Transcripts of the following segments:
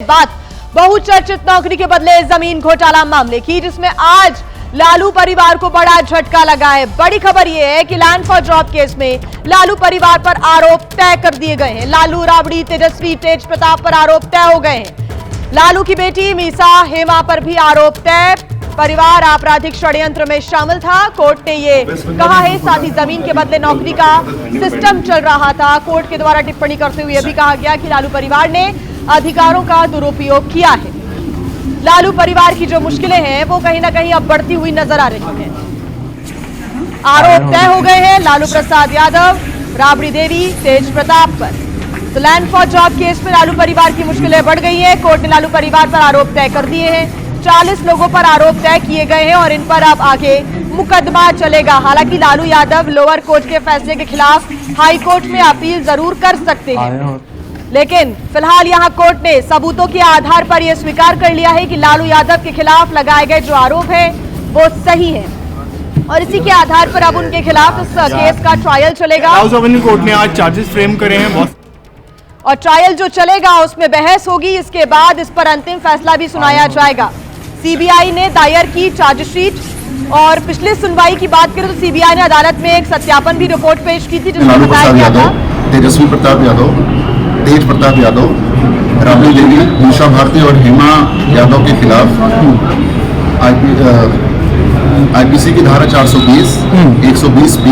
बात बहुचर्चित नौकरी के बदले जमीन घोटाला मामले की, जिसमें आज लालू परिवार को बड़ा झटका लगा है। बड़ी खबर यह है कि लैंड फॉर जॉब केस में लालू परिवार पर आरोप तय कर दिए गए हैं। लालू, राबड़ी, तेजस्वी, तेज प्रताप पर आरोप तय हो गए हैं। लालू की बेटी मीसा हेमा पर भी आरोप तय। परिवार आपराधिक षड्यंत्र में शामिल था, कोर्ट ने ये कहा है। साथ ही जमीन के बदले नौकरी का सिस्टम चल रहा था। कोर्ट के द्वारा टिप्पणी करते हुए भी कहा गया कि लालू परिवार ने अधिकारों का दुरुपयोग किया है। लालू परिवार की जो मुश्किलें हैं वो कहीं ना कहीं अब बढ़ती हुई नजर आ रही हैं। आरोप तय हो गए हैं लालू प्रसाद यादव, राबड़ी देवी, तेज प्रताप पर। तो लैंड फॉर जॉब केस में लालू परिवार की मुश्किलें बढ़ गई हैं। कोर्ट ने लालू परिवार पर आरोप तय कर दिए हैं। 40 लोगों पर आरोप तय किए गए हैं और इन पर अब आगे मुकदमा चलेगा। हालांकि लालू यादव लोअर कोर्ट के फैसले के खिलाफ हाई कोर्ट में अपील जरूर कर सकते हैं, लेकिन फिलहाल यहां कोर्ट ने सबूतों के आधार पर यह स्वीकार कर लिया है कि लालू यादव के खिलाफ लगाए गए जो आरोप है वो सही है और इसी के आधार पर अब उनके खिलाफ इस केस का ट्रायल चलेगा। कोर्ट ने आज चार्जेस फ्रेम करे हैं और ट्रायल जो चलेगा उसमें बहस होगी। इसके बाद इस पर अंतिम फैसला भी सुनाया जाएगा। सीबीआई ने दायर की चार्जशीट और पिछली सुनवाई की बात करें तो सीबीआई ने अदालत में एक सत्यापन भी रिपोर्ट पेश की थी, जिसमें बताया गया था तेजस्वी प्रताप यादव, तेज प्रताप यादव, राबड़ी देवी, मीसा भारती और हेमा यादव के खिलाफ आईपीसी की धारा 420, 120B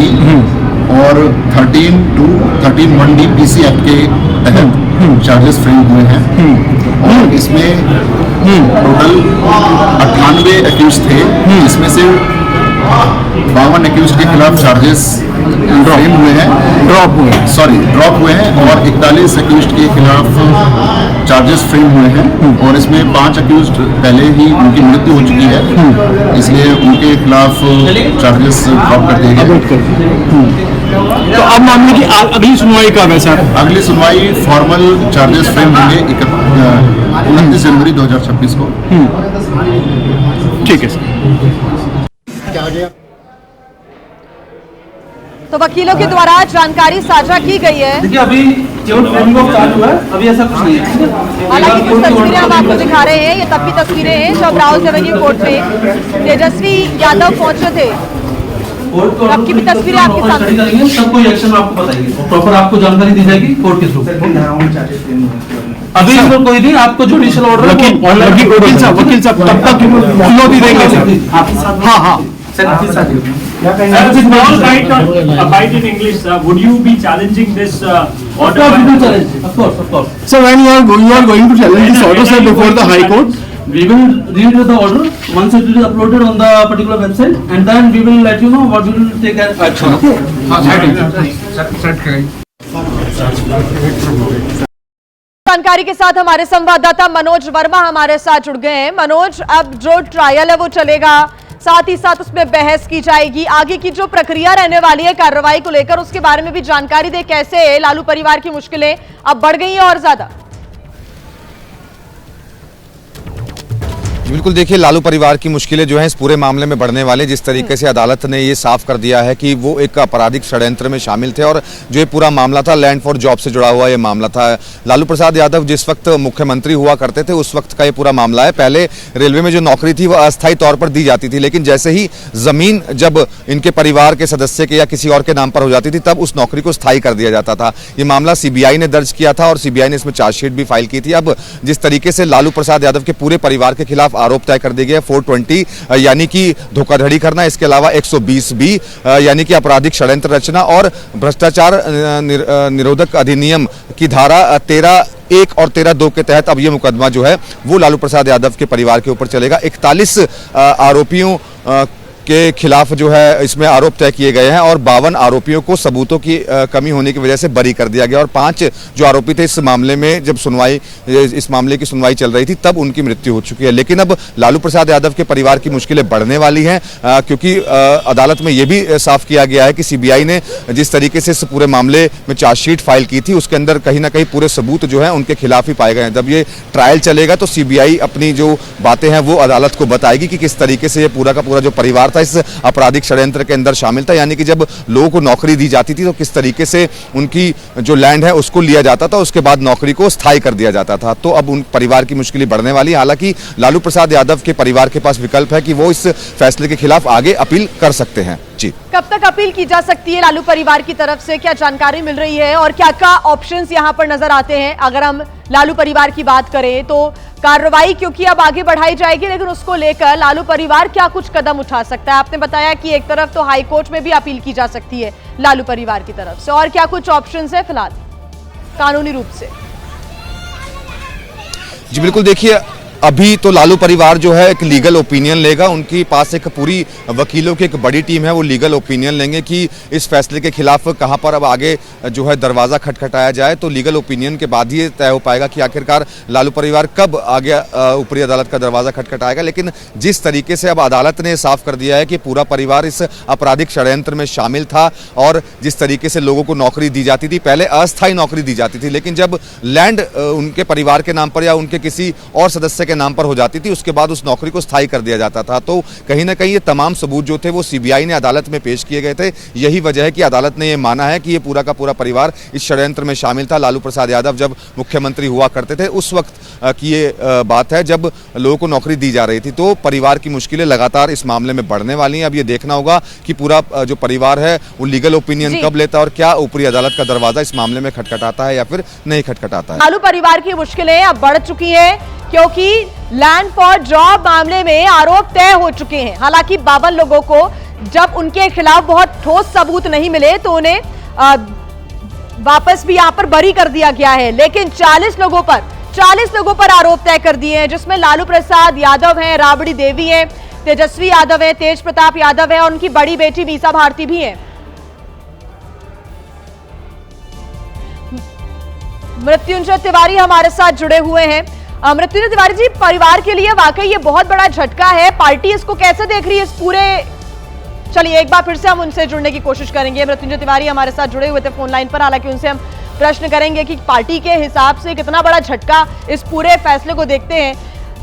और 13(1)D पीसी एक्ट के तहत चार्जेस फ्रेम हुए हैं और इसमें टोटल 98 एक्यूज थे, जिसमें से 52 एक्यूज के खिलाफ चार्जेस फ्रेम हुए हैं, ड्रॉप हुए हैं और 41 एक्यूज के खिलाफ चार्जेस फ्रेम हुए हैं और इसमें 5 एक्यूज पहले ही उनकी मृत्यु हो चुकी है, इसलिए उनके खिलाफ चार्जेस ड्रॉप कर दिए गए। तो अब मामले की अगली सुनवाई कब है सर? अगली सुनवाई फॉर्मल चार्जेस फ्रेम होंगे 29 जनवरी 2026 को। ठीक है सर। तो वकीलों के द्वारा जानकारी साझा की गई है। देखिए अभी केवल फ्रेमिंग ऑफ चार्ज हुआ है, अभी ऐसा कुछ नहीं है। हालांकि कुछ तस्वीरें हम आपको दिखा रहे हैं, ये तब की तस्वीरें हैं जब राहुल एवेन्यू कोर्ट में तेजस्वी यादव पहुंचे थे। तब की भी तस्वीरें आपके सामने करेंगे, सब कोई एक्शन आपको बताएंगे, प्रॉपर आपको जानकारी दी जाएगी कोर्ट के थ्रू। अभी इसमें कोई नहीं, आपको जुडिशियल ऑर्डर वकील साहब तब तक चुनौती देंगे सर। हाँ Small bite in English, sir. Would you be challenging this order? Of course. So when you are going to challenge this order, sir, before the High Court, We will read the order once it is uploaded on the particular website, and then we will let you know what we will take as action. जानकारी के साथ हमारे संवाददाता मनोज वर्मा हमारे साथ जुड़ गए हैं। मनोज, अब जो ट्रायल है वो चलेगा, साथ ही साथ उसमें बहस की जाएगी। आगे की जो प्रक्रिया रहने वाली है कार्रवाई को लेकर, उसके बारे में भी जानकारी दे। कैसे लालू परिवार की मुश्किलें अब बढ़ गई हैं और ज्यादा? बिल्कुल, देखिए लालू परिवार की मुश्किलें जो हैं इस पूरे मामले में बढ़ने वाले। जिस तरीके से अदालत ने ये साफ कर दिया है कि वो एक आपराधिक षड्यंत्र में शामिल थे और जो ये पूरा मामला था लैंड फॉर जॉब से जुड़ा हुआ ये मामला था। लालू प्रसाद यादव जिस वक्त मुख्यमंत्री हुआ करते थे उस वक्त का ये पूरा मामला है। पहले रेलवे में जो नौकरी थी वो अस्थायी तौर पर दी जाती थी, लेकिन जैसे ही जमीन जब इनके परिवार के सदस्य के या किसी और के नाम पर हो जाती थी तब उस नौकरी को स्थायी कर दिया जाता था। ये मामला सीबीआई ने दर्ज किया था और सीबीआई ने इसमें चार्जशीट भी फाइल की थी। अब जिस तरीके से लालू प्रसाद यादव के पूरे परिवार के खिलाफ आरोप तय कर दिए गए 420 यानी कि धोखाधड़ी करना, इसके अलावा 120B यानी कि आपराधिक षड्यंत्र रचना और भ्रष्टाचार निरोधक अधिनियम की धारा 13(1) और 13(2) के तहत अब ये मुकदमा जो है वो लालू प्रसाद यादव के परिवार के ऊपर चलेगा। 41 आरोपियों के खिलाफ जो है इसमें आरोप तय किए गए हैं और 52 आरोपियों को सबूतों की कमी होने की वजह से बरी कर दिया गया और 5 जो आरोपी थे इस मामले में जब इस मामले की सुनवाई चल रही थी तब उनकी मृत्यु हो चुकी है। लेकिन अब लालू प्रसाद यादव के परिवार की मुश्किलें बढ़ने वाली हैं क्योंकि अदालत में यह भी साफ किया गया है कि सीबीआई ने जिस तरीके से इस पूरे मामले में चार्जशीट फाइल की थी उसके अंदर कहीं ना कहीं पूरे सबूत जो है उनके खिलाफ ही पाए गए हैं। जब ये ट्रायल चलेगा तो सीबीआई अपनी जो बातें हैं वो अदालत को बताएगी कि किस तरीके से ये पूरा का पूरा जो परिवार था इस आपराधिक षड्यंत्र के अंदर शामिल था। यानी कि जब लोगों को नौकरी दी जाती थी तो किस तरीके से उनकी जो लैंड है उसको लिया जाता था, उसके बाद नौकरी को स्थायी कर दिया जाता था। तो अब उन परिवार की मुश्किलें बढ़ने वाली। हालांकि लालू प्रसाद यादव के परिवार के पास विकल्प है कि वो इस फैसले के खिलाफ आगे अपील कर सकते हैं। जी, कब तक अपील की जा सकती है लालू परिवार की तरफ से, क्या जानकारी मिल रही है और क्या क्या ऑप्शंस यहां पर नजर आते हैं? अगर हम लालू परिवार की बात करें तो कार्रवाई क्योंकि अब आगे बढ़ाई जाएगी, लेकिन उसको लेकर लालू परिवार क्या कुछ कदम उठा सकता है? आपने बताया कि एक तरफ तो हाई कोर्ट में भी अपील की जा सकती है लालू परिवार की तरफ से, और क्या कुछ ऑप्शंस है फिलहाल कानूनी रूप से? जी बिल्कुल, देखिए अभी तो लालू परिवार जो है एक लीगल ओपिनियन लेगा। उनके पास एक पूरी वकीलों की एक बड़ी टीम है, वो लीगल ओपिनियन लेंगे कि इस फैसले के खिलाफ कहां पर अब आगे जो है दरवाजा खटखटाया जाए। तो लीगल ओपिनियन के बाद ही तय हो पाएगा कि आखिरकार लालू परिवार कब आगे ऊपरी अदालत का दरवाजा खटखटाएगा। लेकिन जिस तरीके से अब अदालत ने साफ कर दिया है कि पूरा परिवार इस आपराधिक षड्यंत्र में शामिल था और जिस तरीके से लोगों को नौकरी दी जाती थी, पहले अस्थायी नौकरी दी जाती थी, लेकिन जब लैंड उनके परिवार के नाम पर या उनके किसी और सदस्य के नाम पर हो जाती थी, उसके बाद उस नौकरी को स्थायी कर दिया जाता था। तो कहीं ना कहीं ये तमाम सबूत जो थे वो सीबीआई ने अदालत में पेश किए गए थे। यही वजह है कि अदालत ने ये माना है कि ये पूरा का पूरा परिवार इस षड्यंत्र में शामिल था। लालू प्रसाद यादव जब मुख्यमंत्री हुआ करते थे उस वक्त की ये बात है जब लोगों को नौकरी दी जा रही थी। तो परिवार की मुश्किलें लगातार इस मामले में बढ़ने वाली हैं। अब ये देखना होगा कि पूरा जो परिवार है वो लीगल ओपिनियन कब लेता है और क्या ऊपरी अदालत का दरवाजा इस मामले में खटखटाता है या फिर नहीं खटखटाता है। लालू परिवार की मुश्किलें अब बढ़ चुकी हैं क्योंकि लैंड फॉर जॉब मामले में आरोप तय हो चुके हैं। हालांकि 52 लोगों को जब उनके खिलाफ बहुत ठोस सबूत नहीं मिले तो उन्हें वापस भी यहां पर बरी कर दिया गया है, लेकिन 40 लोगों पर आरोप तय कर दिए हैं, जिसमें लालू प्रसाद यादव हैं, राबड़ी देवी हैं, तेजस्वी यादव हैं, तेज प्रताप यादव हैं और उनकी बड़ी बेटी मीसा भारती भी हैं। मृत्युंजय तिवारी हमारे साथ जुड़े हुए हैं। मृत्युंजय तिवारी जी, परिवार के लिए वाकई ये बहुत बड़ा झटका है, पार्टी इसको कैसे देख रही है इस पूरे? चलिए एक बार फिर से हम उनसे जुड़ने की कोशिश करेंगे। मृत्युंजय तिवारी हमारे साथ जुड़े हुए थे फोन लाइन पर, हालांकि उनसे हम प्रश्न करेंगे कि पार्टी के हिसाब से कितना बड़ा झटका इस पूरे फैसले को देखते हैं।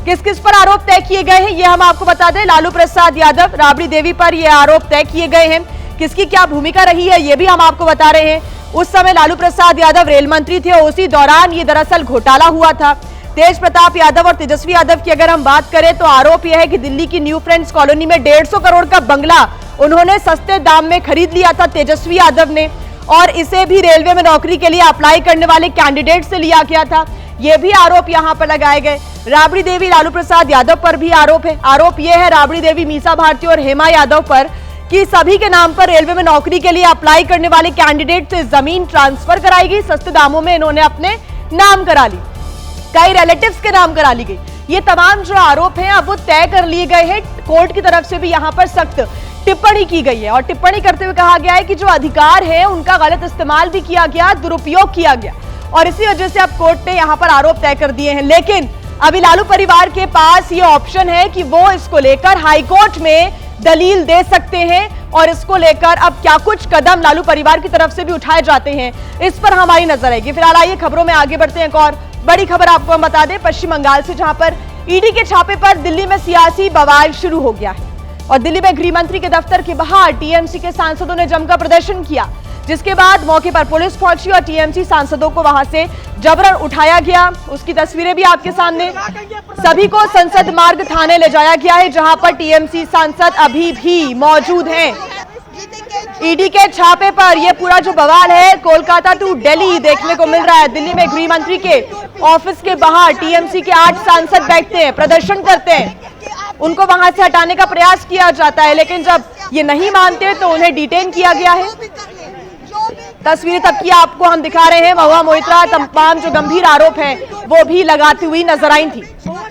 किस किस पर आरोप तय किए गए हैं ये हम आपको बता दें। लालू प्रसाद यादव, राबड़ी देवी पर ये आरोप तय किए गए हैं। किसकी क्या भूमिका रही है ये भी हम आपको बता रहे हैं। उस समय लालू प्रसाद यादव रेल मंत्री थे, उसी दौरान ये दरअसल घोटाला हुआ था। तेज प्रताप यादव और तेजस्वी यादव की अगर हम बात करें तो आरोप यह है कि दिल्ली की न्यू फ्रेंड्स कॉलोनी में 150 करोड़ का बंगला उन्होंने सस्ते दाम में खरीद लिया था तेजस्वी यादव ने, और इसे भी रेलवे में नौकरी के लिए अप्लाई करने वाले कैंडिडेट से लिया गया था। ये भी आरोप यहां पर लगाए गए। राबड़ी देवी, लालू प्रसाद यादव पर भी आरोप है। आरोप यह है राबड़ी देवी, मीसा भारती और हेमा यादव पर कि सभी के नाम पर रेलवे में नौकरी के लिए अप्लाई करने वाले कैंडिडेट से जमीन ट्रांसफर कराई गई, सस्ते दामों में इन्होंने अपने नाम करा ली, कई रिलेटिव्स के नाम करा ली गई। ये तमाम जो आरोप हैं अब वो तय कर लिए गए हैं। कोर्ट की तरफ से भी यहाँ पर सख्त टिप्पणी की गई है और टिप्पणी करते हुए कहा गया है कि जो अधिकार है उनका गलत इस्तेमाल भी किया गया, दुरुपयोग किया गया, और इसी वजह से अब कोर्ट ने यहाँ पर आरोप तय कर दिए हैं। लेकिन अभी लालू परिवार के पास ये ऑप्शन है कि वो इसको लेकर हाईकोर्ट में दलील दे सकते हैं, और इसको लेकर अब क्या कुछ कदम लालू परिवार की तरफ से भी उठाए जाते हैं इस पर हमारी नजर रहेगी। फिलहाल आइए खबरों में आगे बढ़ते हैं। एक और बड़ी खबर आपको हम बता दें, पश्चिम बंगाल से, जहां पर ईडी के छापे पर दिल्ली में सियासी बवाल शुरू हो गया है और दिल्ली में गृह मंत्री के दफ्तर के बाहर टीएमसी के सांसदों ने जमकर प्रदर्शन किया, जिसके बाद मौके पर पुलिस पहुंची और टीएमसी सांसदों को वहां से जबरन उठाया गया। उसकी तस्वीरें भी आपके सामने। सभी को संसद मार्ग थाने ले जाया गया है, जहां पर टीएमसी सांसद अभी भी मौजूद हैं। ईडी के छापे पर यह पूरा जो बवाल है कोलकाता टू दिल्ली देखने को मिल रहा है। दिल्ली में गृह मंत्री के ऑफिस के बाहर टीएमसी के 8 सांसद बैठते हैं, प्रदर्शन करते हैं, उनको वहां से हटाने का प्रयास किया जाता है, लेकिन जब ये नहीं मानते तो उन्हें डिटेन किया गया है। तस्वीरें तब की आपको हम दिखा रहे हैं। महुआ मोइत्रा तमाम जो गंभीर आरोप हैं वो भी लगाती हुई नजर आई थी।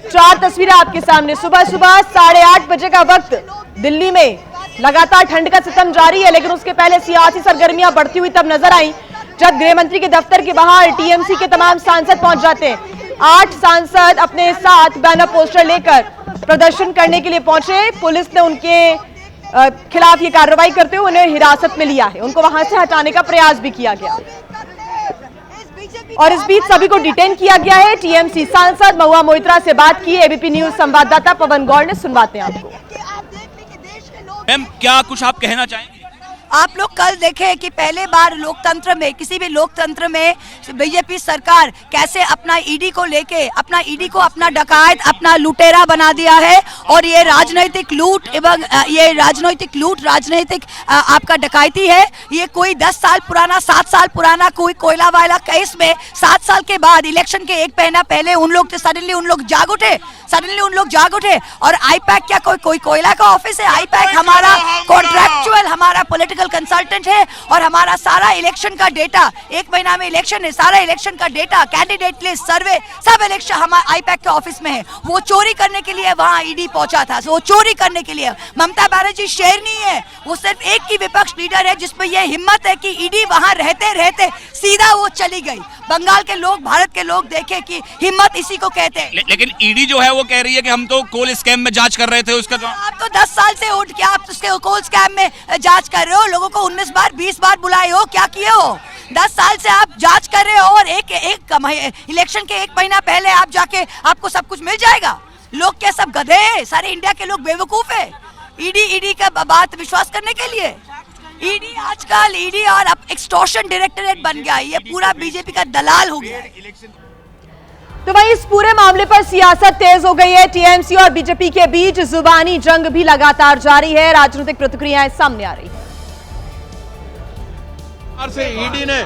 4 तस्वीरें आपके सामने। सुबह 8:30 बजे का वक्त, दिल्ली में लगातार ठंड का सितम जारी है, लेकिन उसके पहले सियासी सरगर्मियां बढ़ती हुई तब नजर आई जब गृह मंत्री के दफ्तर के बाहर टीएमसी के तमाम सांसद पहुंच जाते हैं। 8 सांसद अपने साथ बैनर पोस्टर लेकर प्रदर्शन करने के लिए पहुंचे। पुलिस ने उनके खिलाफ ये कार्रवाई करते हुए उन्हें हिरासत में लिया है, उनको वहां से हटाने का प्रयास भी किया गया और इस बीच सभी को डिटेन किया गया है। टीएमसी सांसद महुआ मोइत्रा से बात की एबीपी न्यूज संवाददाता पवन गौड़ ने, सुनवाते हैं आपको। मैम क्या कुछ आप कहना चाहेंगे? आप लोग कल देखें कि पहले बार लोकतंत्र में, किसी भी लोकतंत्र में बीजेपी सरकार कैसे अपना ईडी को लेके अपना डकायत, अपना लुटेरा बना दिया है। और ये राजनीतिक लूट एवं राजनीतिक आपका डकैती है। ये कोई 10 साल पुराना, 7 साल पुराना कोई कोयला वाला केस में 7 साल के बाद इलेक्शन के 1 महीना पहले उन लोग जाग उठे। और आईपैक क्या कोई कोयला का ऑफिस है? आईपैक हमारा कॉन्ट्रैक्चुअल, हमारा पॉलिटिकल कंसल्टेंट है। और हमारा सारा इलेक्शन का डेटा, 1 महीना में इलेक्शन है, सारा इलेक्शन का डेटा, कैंडिडेट लिस्ट, सर्वे, सब इलेक्शन हमारे आईपैक के ऑफिस में है। वो चोरी करने के लिए वहां ईडी पहुंचा था। वो चोरी करने के लिए ममता बनर्जी शेर नहीं है, वो सिर्फ एक ही विपक्ष लीडर है जिसपे ये हिम्मत है कि ईडी वहां रहते सीधा वो चली गई। बंगाल के लोग, भारत के लोग देखे कि हिम्मत इसी को कहते हैं। लेकिन ईडी जो है वो कह रही है कि हम तो कोल स्कैम में जांच कर रहे थे उसका। तो आप तो 10 साल से उठ के आप उसके कोल स्कैम में जांच कर रहे हो। लोगों को 19 बार 20 बार बुलाए हो, क्या किए हो? 10 साल से आप जांच कर रहे हो और एक इलेक्शन के 1 महीना पहले आप जाके आपको सब कुछ मिल जाएगा। लोग क्या सब गधे हैं? सारे इंडिया के लोग बेवकूफ है ईडी का बात विश्वास करने के लिए। ईडी आजकल और एक्सटॉर्शन डायरेक्टरेट बन गया। ये पूरा बीजेपी का दलाल हो गया। तो वहीं इस पूरे मामले पर सियासत तेज हो गई है। टीएमसी और बीजेपी के बीच जुबानी जंग भी लगातार जारी है। राजनीतिक प्रतिक्रियाएं सामने आ रही है। से ईडी ने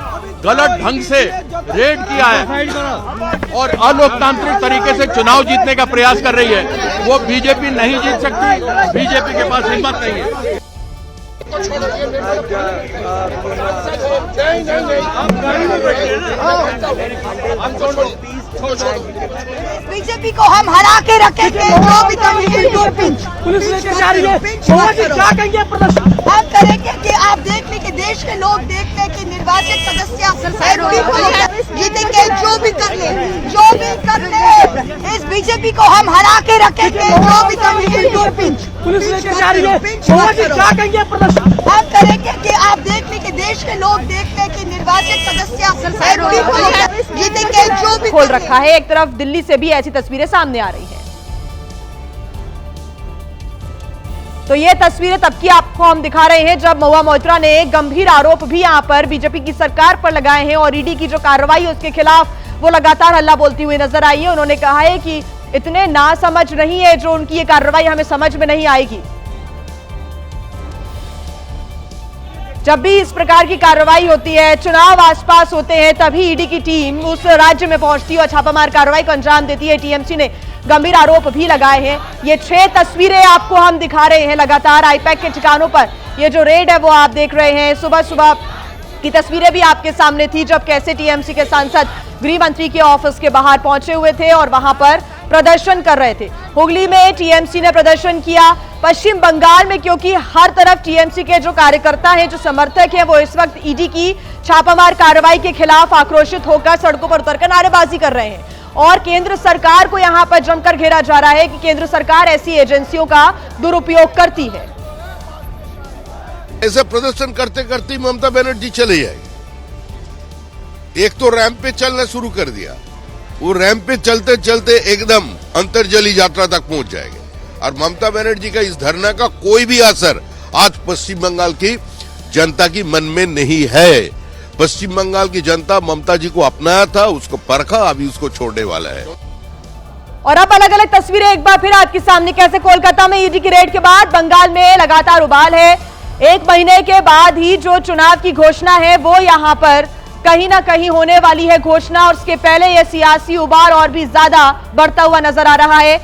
गलत ढंग से रेड किया है और अलोकतांत्रिक तरीके से चुनाव जीतने का प्रयास कर रही है। वो बीजेपी नहीं जीत सकती, बीजेपी के पास हिम्मत नहीं है। बीजेपी को हम हरा के रखेंगे। जो भी पुलिस लेके जा रही है, क्या कहेंगे प्रदर्शन हम करेंगे कि आप देख लें कि देश के लोग देख लें कि निर्वाचित सदस्य जीतेंगे। जो भी कर ले इस बीजेपी को हम हरा के रखेंगे। जो भी पुलिस लेके जा रही है, क्या कहेंगे प्रदर्शन हम करेंगे कि आप देख लें कि देश के लोग देख लें कि निर्वाचित सदस्य जीतेंगे। जो भी खोल रखा है। एक तरफ दिल्ली से भी ऐसी तस्वीरें सामने आ रही हैं। तो ये तस्वीरें तब की आपको हम दिखा रहे हैं जब महुआ मोइत्रा ने गंभीर आरोप भी यहां पर बीजेपी की सरकार पर लगाए हैं और ईडी की जो कार्रवाई है उसके खिलाफ वो लगातार हल्ला बोलती हुई नजर आई है। उन्होंने कहा है कि इतने नासमझ नहीं है जो उनकी ये कार्रवाई हमें समझ में नहीं आएगी। जब भी इस प्रकार की कार्रवाई होती है, चुनाव आसपास होते हैं, तभी ईडी की टीम उस राज्य में पहुंचती है और छापामार कार्रवाई को अंजाम देती है। टीएमसी ने गंभीर आरोप भी लगाए हैं। ये 6 तस्वीरें आपको हम दिखा रहे हैं लगातार आईपैक के ठिकानों पर। ये जो रेड है वो आप देख रहे हैं। सुबह सुबह की तस्वीरें भी आपके सामने थी जब कैसे टीएमसी के सांसद गृह मंत्री के ऑफिस के बाहर पहुंचे हुए थे और वहां पर प्रदर्शन कर रहे थे। हुगली में टीएमसी ने प्रदर्शन किया। पश्चिम बंगाल में क्योंकि हर तरफ टीएमसी के जो कार्यकर्ता हैं, जो समर्थक हैं, वो इस वक्त ईडी की छापामार कार्रवाई के खिलाफ आक्रोशित होकर सड़कों पर उतरकर नारेबाजी कर रहे हैं और केंद्र सरकार को यहां पर जमकर घेरा जा रहा है कि केंद्र सरकार ऐसी एजेंसियों का दुरुपयोग करती है। ऐसे प्रदर्शन करते करते ममता बनर्जी चले जाएगी। एक तो रैंप पे चलना शुरू कर दिया, वो रैंप पे चलते चलते एकदम अंतर्जली यात्रा तक पहुंच जाएंगे और ममता बनर्जी का इस धरना का कोई भी असर आज पश्चिम बंगाल की जनता की मन में नहीं है। पश्चिम बंगाल की जनता ममता जी को अपनाया था, उसको परखा, अभी उसको छोड़ने वाला है। और अब अलग अलग तस्वीरें एक बार फिर आपके सामने, कैसे कोलकाता में ईडी की रेड के बाद बंगाल में लगातार उबाल है। 1 महीने के बाद ही जो चुनाव की घोषणा है वो यहां पर कहीं ना कहीं होने वाली है घोषणा और उसके पहले यह सियासी उबाल और भी ज्यादा बढ़ता हुआ नजर आ रहा है।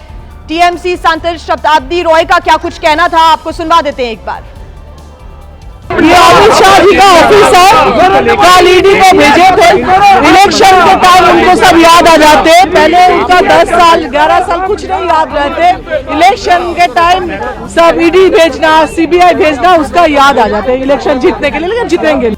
टीएमसी सांसद शताब्दी रॉय का क्या कुछ कहना था, आपको सुनवा देते हैं एक बार। ये अमित शाह जी का ऑफिस है, कल ईडी को भेजे थे। इलेक्शन के टाइम उनको सब याद आ जाते, पहले उनका 10 साल 11 साल कुछ नहीं याद रहते। इलेक्शन के टाइम सब ईडी भेजना, सीबीआई भेजना, उसका याद आ जाते इलेक्शन जीतने के लिए, लेकिन जीतेंगे।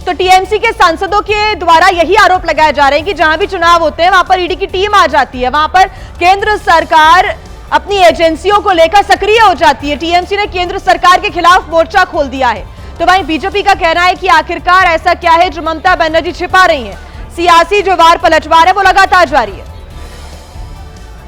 तो टीएमसी के सांसदों के द्वारा यही आरोप लगाए जा रहे हैं कि जहां भी चुनाव होते हैं वहां पर ईडी की टीम आ जाती है, वहां पर केंद्र सरकार अपनी एजेंसियों को लेकर सक्रिय हो जाती है। टीएमसी ने केंद्र सरकार के खिलाफ मोर्चा खोल दिया है। तो वहीं बीजेपी का कहना है कि आखिरकार ऐसा क्या है जो ममता बनर्जी छिपा रही हैं। सियासी जो वार पलटवार है वो लगातार जारी है।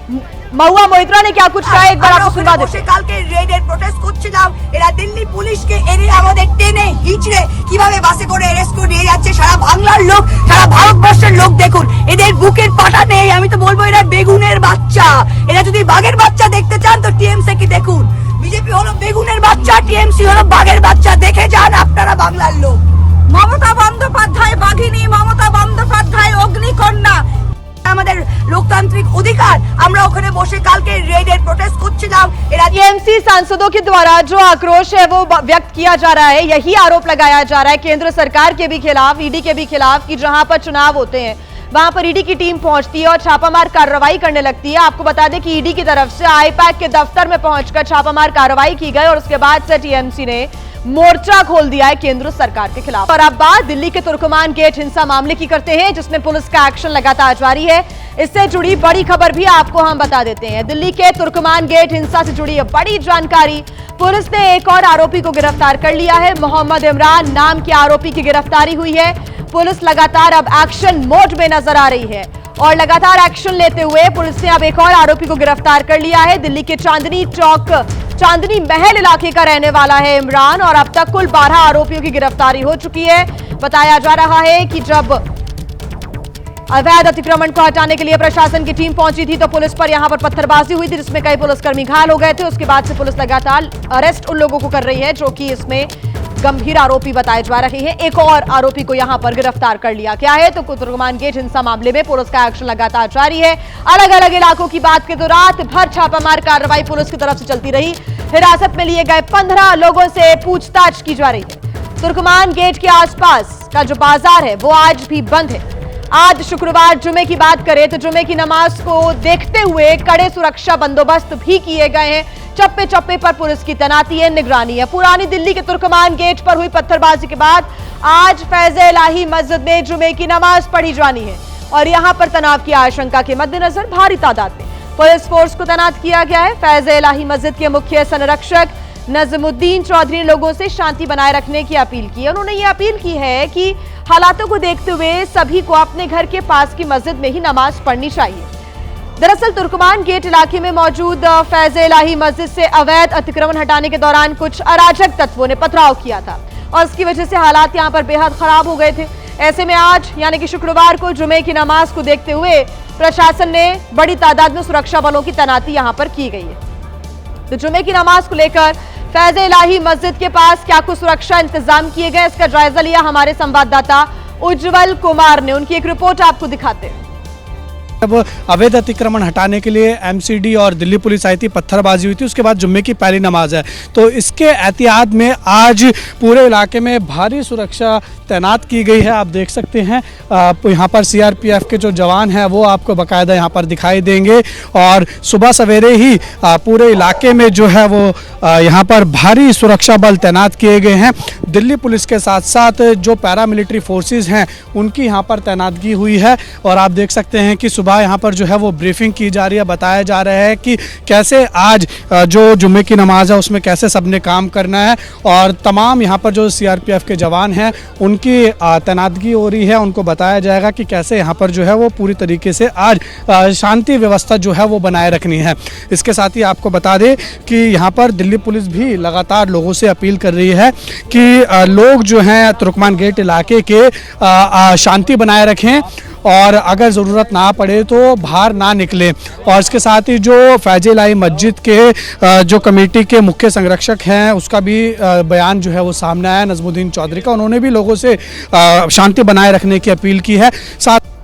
মহুয়া মৈত্রা ने क्या कुछ कहा एक बार आपको सुनवा देते हैं। কালকে রেডের প্রোটেস্ট করছিলাম, এরা দিল্লি পুলিশকে এনে আমাদের টেনে হিচড়ে কিভাবে বাসে করে অ্যারেস্ট করে নিয়ে যাচ্ছে। সারা বাংলার লোক, সারা ভারতবর্ষের লোক দেখুন, এদের বুকের পাটা নেই। আমি তো বলবো এরা বেগুনের বাচ্চা। এরা যদি বাঘের বাচ্চা দেখতে চান তো টিএমসি কি দেখুন। বিজেপি হলো বেগুনের বাচ্চা, টিএমসি হলো বাঘের বাচ্চা। দেখে যান আপনারা বাংলার লোক। মমতা বন্দ্যোপাধ্যায় বাঘিনী, মমতা বন্দ্যোপাধ্যায় অগ্নিকন্যা। আমাদের लोकतांत्रिक अधिकार, আমরা ওখানে বসে কালকে রেডের প্রোটেস্ট করছিলাম। এরা टीएमसी सांसदों के द्वारा जो आक्रोश है वो व्यक्त किया जा रहा है, यही आरोप लगाया जा रहा है केंद्र सरकार के भी खिलाफ, ईडी के भी खिलाफ, कि जहां पर चुनाव होते हैं वहां पर ईडी की टीम पहुंचती है और छापामार कार्रवाई करने लगती है। आपको बता दें कि ईडी की तरफ से आईपैक के दफ्तर में पहुंचकर छापामार कार्रवाई की गई और उसके बाद से टीएमसी ने मोर्चा खोल दिया है केंद्र सरकार के खिलाफ। और अब बात दिल्ली के तुर्कमान गेट हिंसा मामले की करते हैं, जिसमें पुलिस का एक्शन लगातार जारी है। इससे जुड़ी बड़ी खबर भी आपको हम बता देते हैं। दिल्ली के तुर्कमान गेट हिंसा से जुड़ी बड़ी जानकारी, पुलिस ने एक और आरोपी को गिरफ्तार कर लिया है। मोहम्मद इमरान नाम के आरोपी की गिरफ्तारी हुई है। पुलिस लगातार अब एक्शन मोड में नजर आ रही है और लगातार एक्शन लेते हुए पुलिस ने अब एक और आरोपी को गिरफ्तार कर लिया है। दिल्ली के चांदनी चौक, चांदनी महल इलाके का रहने वाला है इमरान और अब तक कुल 12 आरोपियों की गिरफ्तारी हो चुकी है। बताया जा रहा है कि जब अवैध अतिक्रमण को हटाने के लिए प्रशासन की टीम पहुंची थी तो पुलिस पर यहां पर पत्थरबाजी हुई थी, जिसमें कई पुलिसकर्मी घायल हो गए थे। उसके बाद से पुलिस लगातार अरेस्ट उन लोगों को कर रही है जो कि इसमें गंभीर आरोपी बताए जा रहे हैं। एक और आरोपी को यहां पर गिरफ्तार कर लिया गया है। तो तुर्कमान गेट हिंसा मामले में पुलिस का एक्शन लगातार जारी है। अलग अलग इलाकों की बात करें तो रात भर छापामार कार्रवाई पुलिस की तरफ से चलती रही। हिरासत में लिए गए 15 लोगों से पूछताछ की जा रही है। तुर्कमान गेट के आसपास का जो बाजार है वो आज भी बंद है। आज शुक्रवार जुमे की बात करें तो जुमे की नमाज को देखते हुए कड़े सुरक्षा बंदोबस्त भी किए गए हैं। चप्पे चप्पे पर पुलिस की तैनाती है, निगरानी है। पुरानी दिल्ली के तुर्कमान गेट पर हुई पत्थरबाजी के बाद आज फैज़-ए-इलाही मस्जिद में जुमे की नमाज पढ़ी जानी है और यहां पर तनाव की आशंका के मद्देनजर भारी तादाद में पुलिस फोर्स को तैनात किया गया है। फैज़-ए-इलाही मस्जिद के मुख्य संरक्षक नजमुद्दीन चौधरी ने लोगों से शांति बनाए रखने की अपील की है। उन्होंने ये अपील की है कि हालातों को देखते हुए सभी को अपने घर के पास की मस्जिद में ही नमाज पढ़नी चाहिए। दरअसल तुर्कमान गेट इलाके में मौजूद फैज़-ए-इलाही मस्जिद से अवैध अतिक्रमण हटाने के दौरान कुछ अराजक तत्वों ने पथराव किया था और इसकी वजह से हालात यहां पर बेहद खराब हो गए थे। ऐसे में आज यानी कि शुक्रवार को जुमे की नमाज को देखते हुए प्रशासन ने बड़ी तादाद में सुरक्षा बलों की तैनाती यहां पर की गई है। तो जुमे की नमाज को लेकर फैज़-ए-इलाही मस्जिद के पास क्या कुछ सुरक्षा इंतजाम किए गए, इसका जायजा लिया हमारे संवाददाता उज्जवल कुमार ने। उनकी एक रिपोर्ट आपको दिखाते हैं। जब अवैध अतिक्रमण हटाने के लिए एमसीडी और दिल्ली पुलिस आई थी, पत्थरबाजी हुई थी, उसके बाद जुम्मे की पहली नमाज है, तो इसके एहतियात में आज पूरे इलाके में भारी सुरक्षा तैनात की गई है। आप देख सकते हैं यहाँ पर सीआरपीएफ के जो जवान हैं वो आपको बाकायदा यहाँ पर दिखाई देंगे और सुबह सवेरे ही पूरे इलाके में जो है वो यहाँ पर भारी सुरक्षा बल तैनात किए गए हैं। दिल्ली पुलिस के साथ साथ जो पैरामिलिट्री फोर्सेस हैं उनकी यहाँ पर तैनातगी हुई है और आप देख सकते हैं कि सुबह यहाँ पर जो है वो ब्रीफिंग की जा रही है। बताया जा रहा है कि कैसे आज जो जुम्मे की नमाज है उसमें कैसे सबने काम करना है और तमाम यहाँ पर जो सीआरपीएफ के जवान हैं उनकी तैनातगी हो रही है। उनको बताया जाएगा कि कैसे यहाँ पर जो है वो पूरी तरीके से आज शांति व्यवस्था जो है वो बनाए रखनी है। इसके साथ ही आपको बता दें कि यहाँ पर दिल्ली पुलिस भी लगातार लोगों से अपील कर रही है कि लोग जो हैं तुर्कमान गेट इलाके के शांति बनाए रखें और अगर ज़रूरत ना पड़े तो बाहर ना निकलें। और इसके साथ ही जो फैज़-ए-इलाही मस्जिद के जो कमेटी के मुख्य संरक्षक हैं उसका भी बयान जो है वो सामने आया, नजमुद्दीन चौधरी का। उन्होंने भी लोगों से शांति बनाए रखने की अपील की है। साथ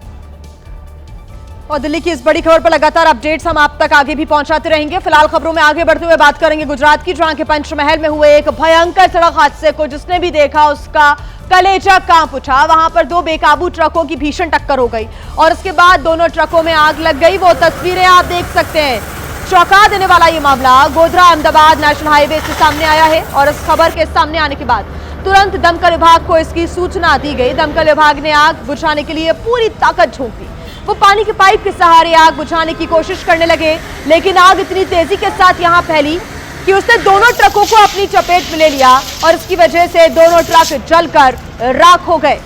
और दिल्ली की इस बड़ी खबर पर लगातार अपडेट्स हम आप तक आगे भी पहुंचाते रहेंगे। फिलहाल खबरों में आगे बढ़ते हुए बात करेंगे गुजरात की, जहां के पंचमहल में हुए एक भयंकर सड़क हादसे को जिसने भी देखा उसका कलेजा कांप उठा। वहां पर दो बेकाबू ट्रकों की भीषण टक्कर हो गई और उसके बाद दोनों ट्रकों में आग लग गई। वो तस्वीरें आप देख सकते हैं। चौंका देने वाला ये मामला गोधरा अहमदाबाद नेशनल हाईवे से सामने आया है और इस खबर के सामने आने के बाद तुरंत दमकल विभाग को इसकी सूचना दी गई। दमकल विभाग ने आग बुझाने के लिए पूरी ताकत झोंक दी। वो पानी के पाइप के सहारे आग बुझाने की कोशिश करने लगे, लेकिन आग इतनी तेजी के साथ यहां फैली कि उसने दोनों ट्रकों को अपनी चपेट में ले लिया और इसकी वजह से दोनों ट्रक जलकर राख हो गए।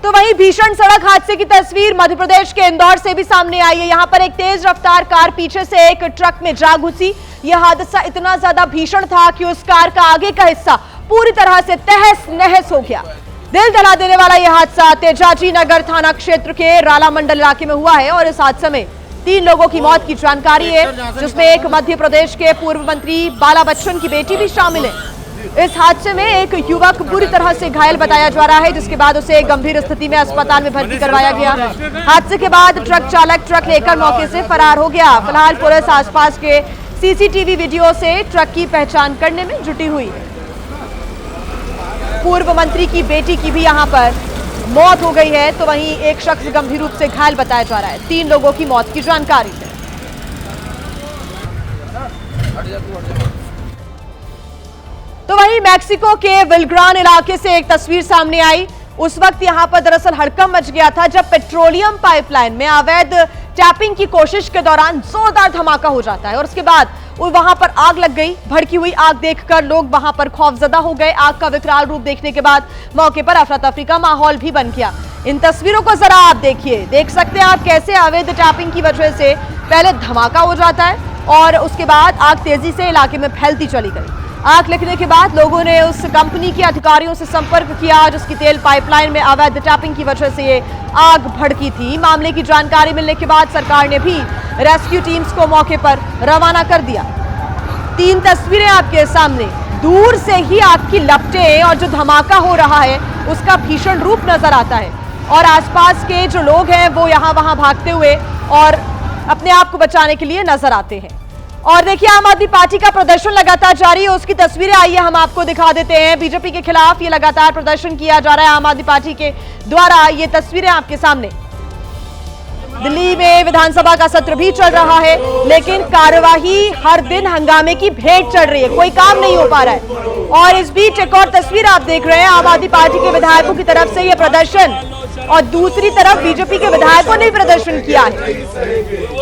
तो वहीं भीषण सड़क हादसे की तस्वीर मध्य प्रदेश के इंदौर से भी सामने आई है। यहां पर एक तेज रफ्तार कार पीछे से एक ट्रक में जा घुसी। यह हादसा इतना ज्यादा भीषण था कि उस कार का आगे का हिस्सा पूरी तरह से तहस नहस हो गया। दिल दहला देने वाला यह हादसा तेजाजी नगर थाना क्षेत्र के राला मंडल इलाके में हुआ है और इस हादसे में 3 लोगों की मौत की जानकारी है, जिसमें एक मध्य प्रदेश के पूर्व मंत्री बाला बच्चन की बेटी भी शामिल है। इस हादसे में एक युवक बुरी तरह से घायल बताया जा रहा है, जिसके बाद उसे गंभीर स्थिति में अस्पताल में भर्ती करवाया गया। हादसे के बाद ट्रक चालक ट्रक लेकर मौके से फरार हो गया। फिलहाल पुलिस आसपास के सीसीटीवी वीडियो से ट्रक की पहचान करने में जुटी हुई है। पूर्व मंत्री की बेटी की भी यहां पर मौत हो गई है, तो वहीं एक शख्स गंभीर रूप से घायल बताया जा रहा है। 3 लोगों की मौत की जानकारी है। तो वहीं मैक्सिको के विलग्रान इलाके से एक तस्वीर सामने आई। उस वक्त यहां पर दरअसल हड़कंप मच गया था जब पेट्रोलियम पाइपलाइन में अवैध टैपिंग की कोशिश के दौरान जोरदार धमाका हो जाता है और उसके बाद वहां पर आग लग गई। भड़की हुई आग देखकर लोग वहां पर खौफजदा हो गए। आग का विकराल रूप देखने के बाद मौके पर अफरा तफरी का माहौल भी बन गया। इन तस्वीरों को जरा आप देखिए, देख सकते हैं आप कैसे अवैध टैपिंग की वजह से पहले धमाका हो जाता है और उसके बाद आग तेजी से इलाके में फैलती चली गई। आग लगने के बाद लोगों ने उस कंपनी के अधिकारियों से संपर्क किया जिसकी तेल पाइपलाइन में अवैध टैपिंग की वजह से ये आग भड़की थी। मामले की जानकारी मिलने के बाद सरकार ने भी रेस्क्यू टीम्स को मौके पर रवाना कर दिया। 3 तस्वीरें आपके सामने, दूर से ही आग की लपटें और जो धमाका हो रहा है उसका भीषण रूप नजर आता है और आसपास के जो लोग हैं वो यहाँ वहां भागते हुए और अपने आप को बचाने के लिए नजर आते हैं। और देखिए आम आदमी पार्टी का प्रदर्शन लगातार जारी है, उसकी तस्वीरें आई है, हम आपको दिखा देते हैं। बीजेपी के खिलाफ ये लगातार प्रदर्शन किया जा रहा है आम आदमी पार्टी के द्वारा। ये तस्वीरें आपके सामने, दिल्ली में विधानसभा का सत्र भी चल रहा है लेकिन कार्यवाही हर दिन हंगामे की भेंट चढ़ रही है, कोई काम नहीं हो पा रहा है। और इस बीच एक और तस्वीर आप देख रहे हैं, आम आदमी पार्टी के विधायकों की तरफ से यह प्रदर्शन और दूसरी तरफ बीजेपी के विधायकों ने प्रदर्शन किया है।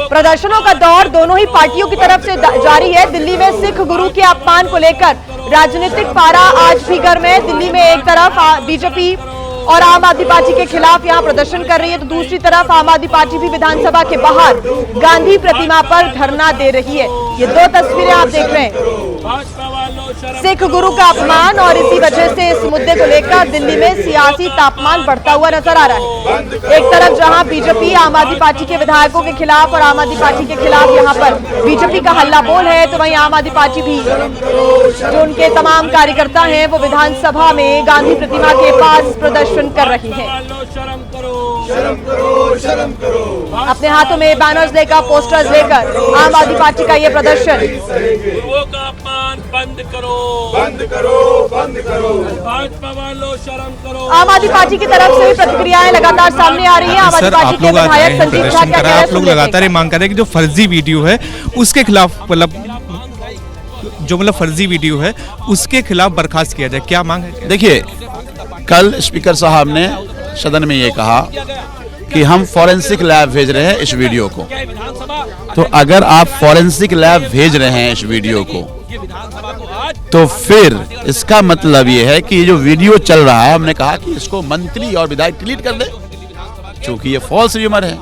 प्रदर्शनों का दौर दोनों ही पार्टियों की तरफ से जारी है। दिल्ली में सिख गुरु के अपमान को लेकर राजनीतिक पारा आज भी गर्म है। दिल्ली में एक तरफ बीजेपी और आम आदमी पार्टी के खिलाफ यहां प्रदर्शन कर रही है तो दूसरी तरफ आम आदमी पार्टी भी विधानसभा के बाहर गांधी प्रतिमा पर धरना दे रही है। ये 2 तस्वीरें आप देख रहे हैं, सिख गुरु का अपमान और इसी वजह से इस मुद्दे को लेकर दिल्ली में सियासी तापमान बढ़ता हुआ नजर आ रहा है। एक तरफ जहां बीजेपी आम आदमी पार्टी के विधायकों के खिलाफ और आम आदमी पार्टी के खिलाफ यहां पर बीजेपी का हल्ला बोल है, तो वहीं आम आदमी पार्टी भी जो उनके तमाम कार्यकर्ता हैं वो विधानसभा में गांधी प्रतिमा के पास प्रदर्शन कर रही है। अपने हाथों में बैनर्स लेकर, पोस्टर्स लेकर आम आदमी पार्टी का ये प्रदर्शन। बंद करो, बंद करो, बंद करो, भाजपा वालों शर्म करो। आम आदमी पार्टी की तरफ से भी प्रतिक्रियाएं लगातार सामने आ रही हैं। आम आदमी पार्टी के विधायक संजीव झा क्या कह रहे हैं? आप लोग लगातार ये मांग कर रहे हैं कि जो फर्जी वीडियो है उसके खिलाफ जो फर्जी वीडियो है उसके खिलाफ बर्खास्त किया जाए, क्या मांग है? देखिए, कल स्पीकर साहब ने सदन में ये कहा कि हम फॉरेंसिक लैब भेज रहे हैं इस वीडियो को। तो अगर आप फॉरेंसिक लैब भेज रहे हैं इस वीडियो को तो फिर इसका मतलब ये है कि ये जो वीडियो चल रहा है, हमने कहा कि इसको मंत्री और विधायक डिलीट कर दे क्योंकि ये फॉल्स र्यूमर है।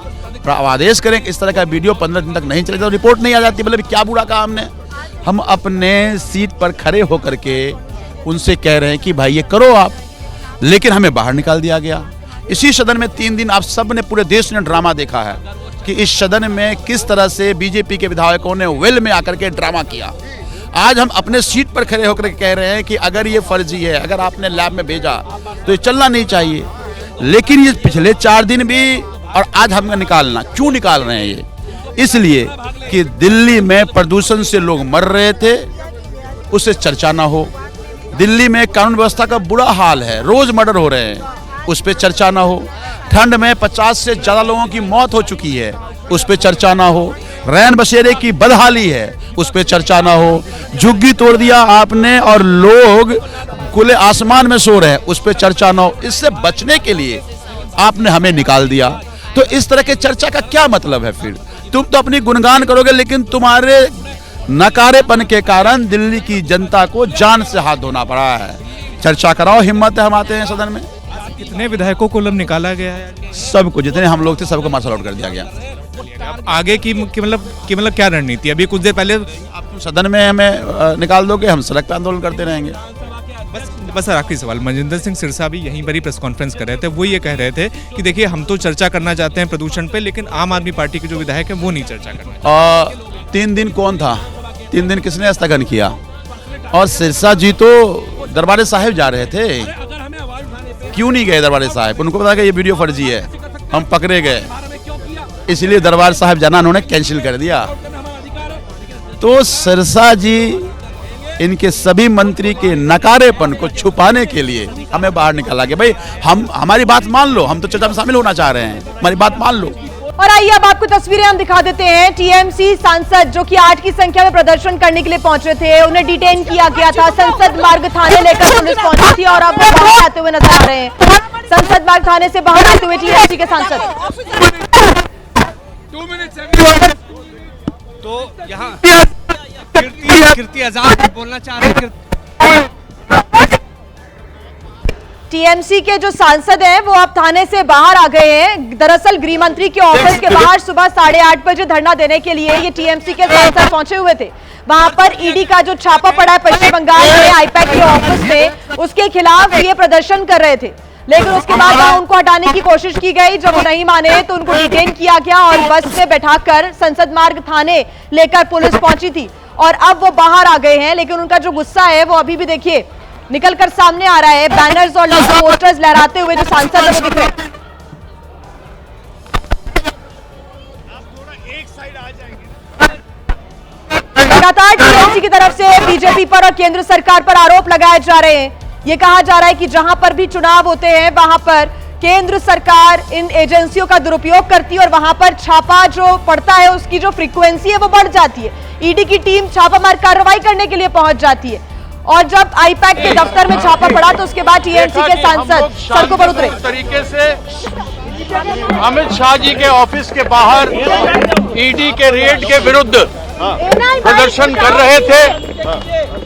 आदेश करें कि इस तरह का वीडियो 15 दिन तक नहीं चलेगा तो रिपोर्ट नहीं आ जाती। मतलब क्या बुरा कहा हमने? हम अपने सीट पर खड़े होकर के उनसे कह रहे हैं कि भाई ये करो आप, लेकिन हमें बाहर निकाल दिया गया। इसी सदन में 3 दिन आप सब ने, पूरे देश ने ड्रामा देखा है कि इस सदन में किस तरह से बीजेपी के विधायकों ने वेल में आकर के ड्रामा किया। आज हम अपने सीट पर खड़े होकर कह रहे हैं कि अगर ये फर्जी है, अगर आपने लैब में भेजा तो ये चलना नहीं चाहिए। लेकिन ये पिछले 4 दिन भी और आज हम निकालना, क्यों निकाल रहे हैं ये? इसलिए कि दिल्ली में प्रदूषण से लोग मर रहे थे, उससे चर्चा ना हो। दिल्ली में कानून व्यवस्था का बुरा हाल है, रोज मर्डर हो रहे हैं, उस पर चर्चा ना हो। ठंड में 50 से ज्यादा लोगों की मौत हो चुकी है, उस पर चर्चा ना हो। रैन बसेरे की बदहाली है, उस पर चर्चा ना हो। झुग्गी तोड़ दिया आपने और लोग खुले आसमान में सो रहे हैं, उस पर चर्चा ना हो। इससे बचने के लिए आपने हमें निकाल दिया। तो इस तरह के चर्चा का क्या मतलब है? फिर तुम तो अपनी गुणगान करोगे, लेकिन तुम्हारे नकारेपन के कारण दिल्ली की जनता को जान से हाथ धोना पड़ा है। चर्चा कराओ, हिम्मत है, हम आते हैं सदन में। कितने विधायकों को निकाला गया है? सबको, जितने हम लोग थे सबको मार्शल आउट कर दिया गया। अब आगे की मतलब क्या रणनीति? अभी कुछ देर पहले आप सदन में हमें निकाल दोगे, हम सड़क पे आंदोलन करते रहेंगे। बस आखिरी सवाल, मजिंदर सिंह सिरसा भी यहीं पर ही प्रेस कॉन्फ्रेंस कर रहे थे, वो ये कह रहे थे कि देखिए हम तो चर्चा करना चाहते हैं प्रदूषण पे, लेकिन आम आदमी पार्टी के जो विधायक हैं वो नहीं चर्चा करना। 3 दिन कौन था? 3 दिन किसने स्थगन किया? और सिरसा जी तो दरबार साहिब जा रहे थे, क्यों नहीं गए दरबार साहिब? उनको पता कि ये वीडियो फर्जी है, हम पकड़े गए, इसलिए दरबार साहिब जाना उन्होंने कैंसिल कर दिया। तो सिरसा जी इनके सभी मंत्री के नकारेपन को छुपाने के लिए हमें बाहर निकाला कि भाई हमारी बात मान लो, हम तो चर्चा में शामिल होना चाह रहे हैं, हमारी बात मान लो। और आइए अब आपको तस्वीरें हम दिखा देते हैं। टीएमसी सांसद जो कि 8 की संख्या में प्रदर्शन करने के लिए पहुंचे थे, उन्हें डिटेन किया गया था। संसद मार्ग थाने लेकर पुलिस पहुंची थी और अब वो बाहर आते हुए नजर आ रहे हैं। संसद मार्ग थाने से बाहर आते हुए टीएमसी के सांसद। तो यहाँ कीर्ति आजाद बोलना चाह रहे हैं। टीएमसी के जो सांसद हैं वो अब थाने से बाहर आ गए हैं। दरअसल गृह मंत्री के ऑफिस के बाहर सुबह 8:30 बजे धरना देने के लिए ये टीएमसी के सांसद पहुंचे हुए थे। वहां पर ईडी का जो छापा पड़ा है पश्चिम बंगाल में आईपैक के ऑफिस में, उसके खिलाफ ये प्रदर्शन कर रहे थे, लेकिन उसके बाद वहां उनको हटाने की कोशिश की गई। जब वो नहीं माने तो उनको डिटेन किया गया और बस से बैठाकर संसद मार्ग थाने लेकर पुलिस पहुंची थी और अब वो बाहर आ गए हैं। लेकिन उनका जो गुस्सा है वो अभी भी देखिए निकलकर सामने आ रहा है। बैनर्स और पोस्टर्स लहराते हुए जो सांसद है वो दिख रहे हैं। लगातार टीएमसी की तरफ से बीजेपी पर और केंद्र सरकार पर आरोप लगाए जा रहे हैं। ये कहा जा रहा है कि जहां पर भी चुनाव होते हैं वहां पर केंद्र सरकार इन एजेंसियों का दुरुपयोग करती है और वहां पर छापा जो पड़ता है उसकी जो फ्रीक्वेंसी है वो बढ़ जाती है। ईडी की टीम छापामार कार्रवाई करने के लिए पहुंच जाती है और जब आईपैक के दफ्तर में छापा पड़ा तो उसके बाद टीएमसी के सांसद सड़कों पर उतरे। तरीके से अमित शाह जी के ऑफिस के बाहर ईडी के रेड के विरुद्ध प्रदर्शन कर रहे थे।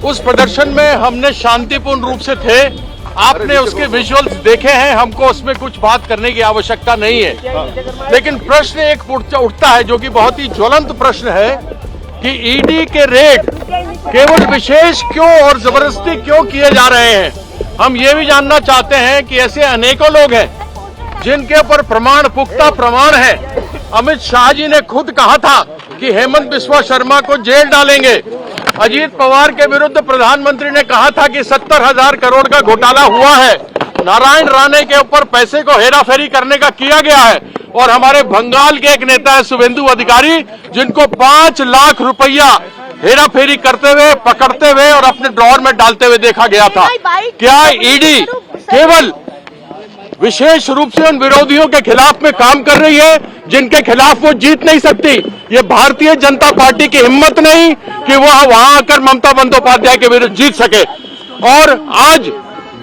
उस प्रदर्शन में हमने शांतिपूर्ण रूप से थे, आपने उसके विजुअल्स देखे हैं, हमको उसमें कुछ बात करने की आवश्यकता नहीं है। लेकिन प्रश्न एक उठता है जो कि बहुत ही ज्वलंत प्रश्न है कि ईडी के रेड केवल विशेष क्यों और जबरदस्ती क्यों किए जा रहे हैं। हम ये भी जानना चाहते हैं कि ऐसे अनेकों लोग हैं जिनके ऊपर पुख्ता प्रमाण है। अमित शाह जी ने खुद कहा था कि हेमंत बिस्वा शर्मा को जेल डालेंगे। अजीत पवार के विरुद्ध प्रधानमंत्री ने कहा था कि 70,000 करोड़ का घोटाला हुआ है। नारायण राणे के ऊपर पैसे को हेराफेरी करने का किया गया है और हमारे बंगाल के एक नेता है शुभेंदु अधिकारी, जिनको 5 लाख रुपया हेराफेरी करते हुए, पकड़ते हुए और अपने ड्रॉर में डालते हुए देखा गया था। क्या ईडी केवल विशेष रूप से उन विरोधियों के खिलाफ में काम कर रही है जिनके खिलाफ वो जीत नहीं सकती? ये भारतीय जनता पार्टी की हिम्मत नहीं कि वो वहां आकर ममता बंदोपाध्याय के विरुद्ध जीत सके। और आज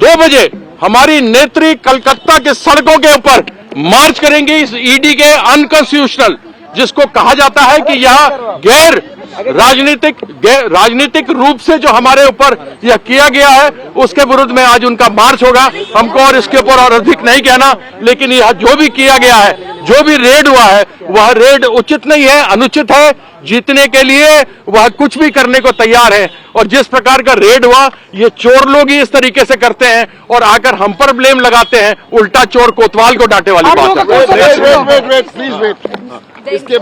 2 बजे हमारी नेत्री कलकत्ता के सड़कों के ऊपर मार्च करेंगे इस ईडी के अनकॉन्स्टिट्यूशनल, जिसको कहा जाता है कि यह गैर राजनीतिक रूप से जो हमारे ऊपर यह किया गया है उसके विरुद्ध में आज उनका मार्च होगा। हमको और इसके ऊपर और अधिक नहीं कहना, लेकिन यह जो भी किया गया है, जो भी रेड हुआ है, वह रेड उचित नहीं है, अनुचित है। जीतने के लिए वह कुछ भी करने को तैयार है और जिस प्रकार का रेड हुआ, ये चोर लोग ही इस तरीके से करते हैं और आकर हम पर ब्लेम लगाते हैं। उल्टा चोर कोतवाल को डांटे वाली बात है। इसके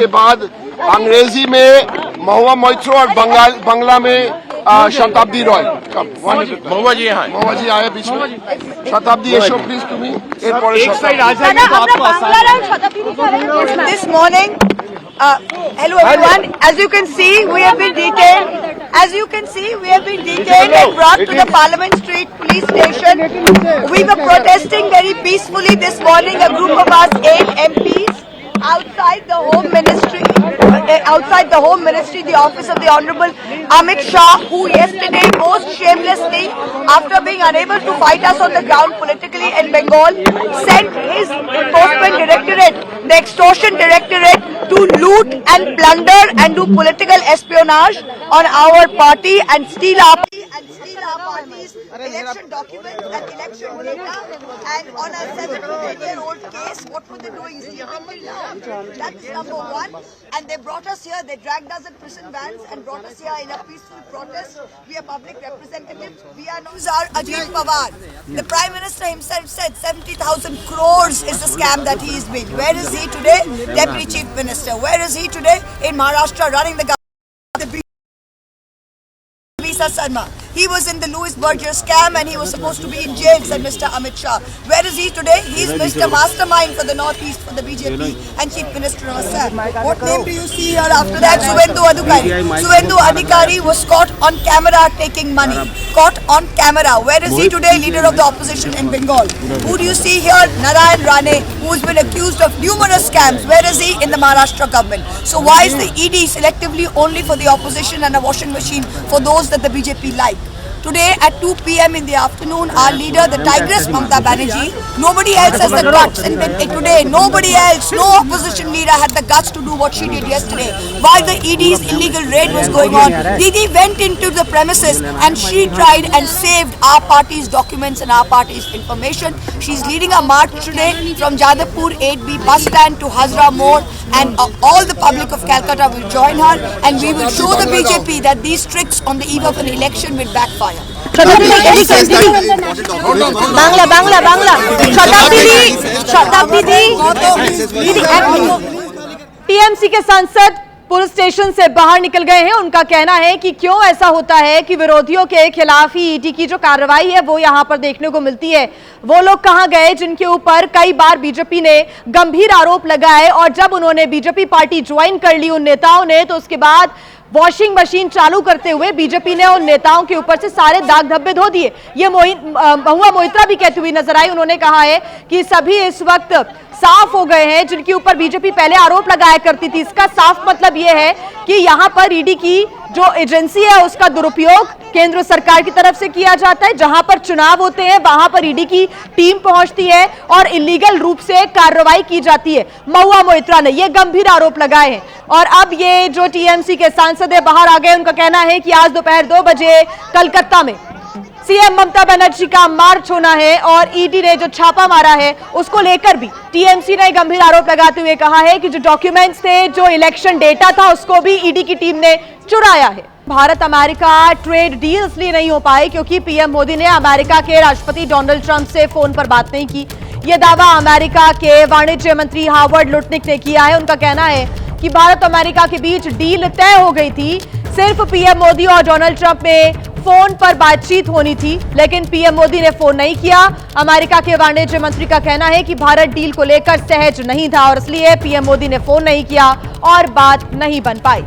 बाद अंग्रेजी में महुआ मोइत्रो और बंगला में शताब्दी रॉय। महुआ जी यहाँ महुआ जी आए बीच में। शताब्दी एशो प्लीज टू मी। एक साइड आ जाएंगे तो आपको आसान। This morning, hello everyone. As you can see, we have been detained. And brought to the Parliament Street Police Station. We were protesting very peacefully this morning. A group of us 8 MPs outside the Home Ministry, the office of the Honorable Amit Shah, who yesterday most shamelessly, after being unable to fight us on the ground politically in Bengal, sent his enforcement directorate, the extortion directorate, to loot and plunder and do political espionage on our party and steal our taken our party's election documents and election data, and on a 7 to 10-year-old case, what were they doing? Sleeping now. That's number one. And they brought us here, they dragged us in prison vans and brought us here in a peaceful protest. We are public representatives. We are Ajit Pawar. The Prime Minister himself said 70,000 crores is the scam that he is doing. Where is he today? Deputy Chief Minister. Where is he today? In Maharashtra running the government. Sarma. He was in the Louis Berger scam and he was supposed to be in jail, said Mr. Amit Shah. Where is he today? He is Mr. Mastermind for the Northeast, for the BJP and Chief Minister of Assam. What name do you see here after that? Suvendu Adhikari. Suvendu Adhikari was caught on camera taking money. Caught on camera. Where is he today? Leader of the opposition in Bengal. Who do you see here? Narayan Rane, who has been accused of numerous scams. Where is he? In the Maharashtra government. So why is the ED selectively only for the opposition and a washing machine for those that the BJP like? Today at 2 p.m. in the afternoon, our leader, the Tigress Mamata Banerjee, nobody else has the guts. And today, nobody else, no opposition leader had the guts to do what she did yesterday. While the ED's illegal raid was going on, Didi went into the premises and she tried and saved our party's documents and our party's information. She's leading a march today from Jadavpur 8B bus stand to Hazra More, and all the public of Calcutta will join her, and we will show the BJP that these tricks on the eve of an election will backfire. Bangla Bangla Bangla शताब्दी TMC के सांसद police station से बाहर निकल गए हैं। उनका कहना है कि क्यों ऐसा होता है कि विरोधियों के खिलाफ ही ईडी की जो कार्रवाई है वो यहां पर देखने को मिलती है। वो लोग कहां गए जिनके ऊपर कई बार बीजेपी ने गंभीर आरोप लगाए, और जब उन्होंने बीजेपी पार्टी ज्वाइन कर ली उन नेताओं ने, तो उसके बाद वॉशिंग मशीन चालू करते हुए बीजेपी ने उन नेताओं के ऊपर से सारे दाग धब्बे धो दिए। ये महुआ मोइत्रा भी कहती हुई नजर आई। उन्होंने कहा है कि सभी इस वक्त साफ हो गए हैं जिनके ऊपर बीजेपी पहले आरोप लगाया करती थी। इसका साफ मतलब यह है कि यहां पर ईडी की जो एजेंसी है उसका दुरुपयोग केंद्र सरकार की तरफ से किया जाता है। जहां पर चुनाव होते हैं वहां पर ईडी की टीम पहुंचती है और इलीगल रूप से कार्रवाई की जाती है। महुआ मोइत्रा ने यह गंभीर आरोप लगाए हैं, और अब ये जो टीएमसी के सांसद है बाहर आ गए। उनका कहना है कि आज दोपहर 2 बजे कलकत्ता में सीएम ममता बनर्जी का मार्च होना है, और ईडी ने जो छापा मारा है उसको लेकर भी टीएमसी ने गंभीर आरोप लगाते हुए कहा है कि जो डॉक्यूमेंट्स थे, जो इलेक्शन डेटा था, उसको भी ईडी की टीम ने चुराया है। भारत अमेरिका ट्रेड डील इसलिए नहीं हो पाई क्योंकि पीएम मोदी ने अमेरिका के राष्ट्रपति डोनाल्ड ट्रंप से फोन पर बात नहीं की। यह दावा अमेरिका के वाणिज्य मंत्री हावर्ड लुटनिक ने किया है। उनका कहना है कि भारत अमेरिका के बीच डील तय हो गई थी, सिर्फ पीएम मोदी और डोनाल्ड ट्रंप में फोन पर बातचीत होनी थी, लेकिन पीएम मोदी ने फोन नहीं किया। अमेरिका के वाणिज्य मंत्री का कहना है कि भारत डील को लेकर सहज नहीं था और इसलिए पीएम मोदी ने फोन नहीं किया और बात नहीं बन पाई।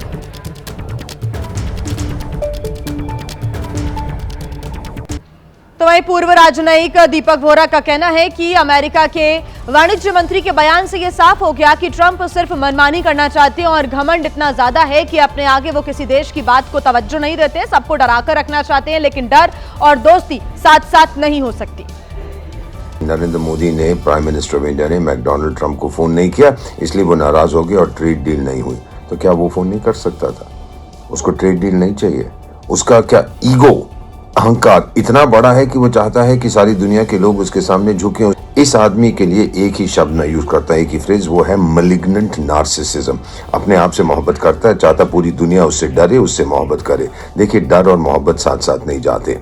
तो वहीं पूर्व राजनयिक दीपक वोरा का कहना है कि अमेरिका के वाणिज्य मंत्री के बयान से यह साफ हो गया कि ट्रंप सिर्फ मनमानी करना चाहते हैं और घमंड इतना ज्यादा है कि अपने आगे वो किसी देश की बात को तवज्जो नहीं देते, सबको डराकर रखना चाहते हैं, लेकिन डर और दोस्ती साथ साथ नहीं हो सकती। नरेंद्र मोदी ने, प्राइम मिनिस्टर ऑफ इंडिया ने मैकडोनाल्ड ट्रंप को फोन नहीं किया, इसलिए वो नाराज हो गए और ट्रेड डील नहीं हुई। तो क्या वो फोन नहीं कर सकता था? उसको ट्रेड डील नहीं चाहिए? उसका क्या ईगो, अहंकार इतना बड़ा है कि वो चाहता है कि सारी दुनिया के लोग उसके सामने झुकें। इस आदमी के लिए एक ही शब्द मैं यूज करता है, एक ही फ्रेज, वो है मैलिग्नेंट नार्सिसिज्म। अपने आप से मोहब्बत करता है, चाहता पूरी दुनिया उससे डरे, उससे मोहब्बत करे। देखिए, डर और मोहब्बत साथ साथ नहीं जाते।